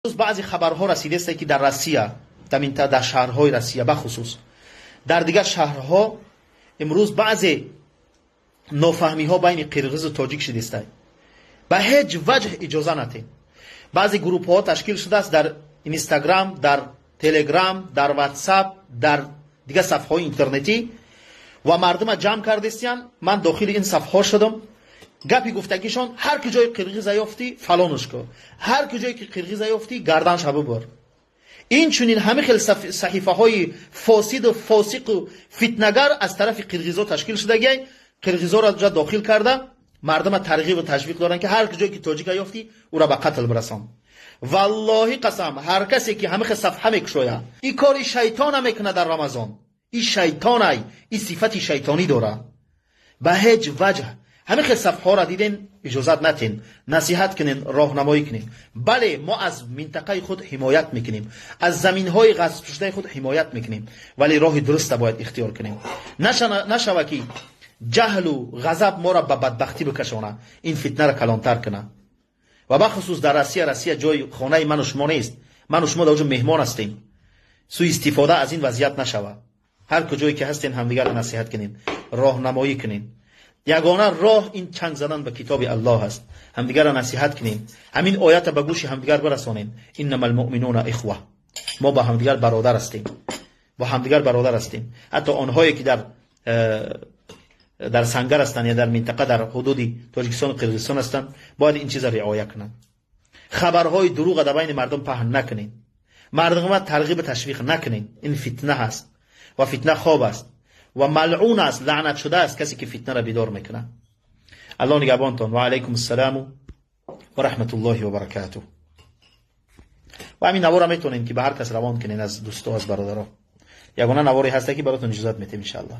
بعضی خبرها رسیده است که در روسیه، در شهرهای روسیه بخصوص در دیگر شهرها امروز بعضی نافهمی ها بین قرقیز و تاجیک شده است. به هیچ وجه اجازه ندهید. بعضی گروه ها تشکیل شده است در اینستاگرام، در تلگرام، در واتساپ، در دیگر صفحه های اینترنتی و مردم جمع کرده استند. من داخل این صفحه ها شدم، گپی گفتگیشان هر کجای قرقیز یافتی فلانش کن، هر کجایی که قرقیز یافتی گردنش ببر. این چنین همه خیلی صحیفه های فاسد و فاسق و فتنه‌گر از طرف قرقیزا تشکیل شده، قرقیزا را داخل کرده، مردم ترغیب و تشویق دارن که هر کجایی که تاجیک یافتی او را به قتل برسان. والله قسم هر کسی که همه صفحه میکشوید این کار شیطان میکنه در رمضان. این شیطانه، این صفت شیطانی داره. به هیچ وجه همه صفحه ها را دیدین اجازت نتین، نصیحت کنین، راهنمایی کنین. بله ما از منطقه خود حمایت میکنیم، از زمین های غصب شده خود حمایت میکنیم، ولی راه درست باید اختیار کنیم. نشوه که جهل و غضب ما را به بدبختی بکشانه، این فتنه را کلانتر کنه. و بخصوص در روسیه جای خانه من و شما نیست، من و شما در اونجا مهمان هستیم. سوء استفاده از این وضعیت نشوه. هر کجایی که هستین همدیگر را نصیحت کنین، راهنمایی کنین. یگانه راه این چنگ زدن به کتاب الله است. همدیگر را نصیحت کنین، همین آیت به گوش همدیگر برسانین. انما المؤمنون اخوه، ما با همدیگر برادر هستیم، با همدیگر برادر هستیم. حتی آنهایی که در سنگر هستند یا در منطقه در حدود تاجیکستان و قرقیزستان هستند باید این چیز را رعایت کنند. خبرهای دروغ در بین مردم پهن نکنین، مردم را ترغیب تشویق نکنین. این فتنه هست و فتنه خواب است و ملعون است، لعنت شده است کسی که فتنه را بیدار میکنه. الله نگهبانتان و علیکم السلام و رحمت الله و برکاته. و همین نوار میتونین که به هر کس روان کنین از دوستا، از برادرها. یگانه نواری هست که براتون اجازت میدیم ان شاء الله.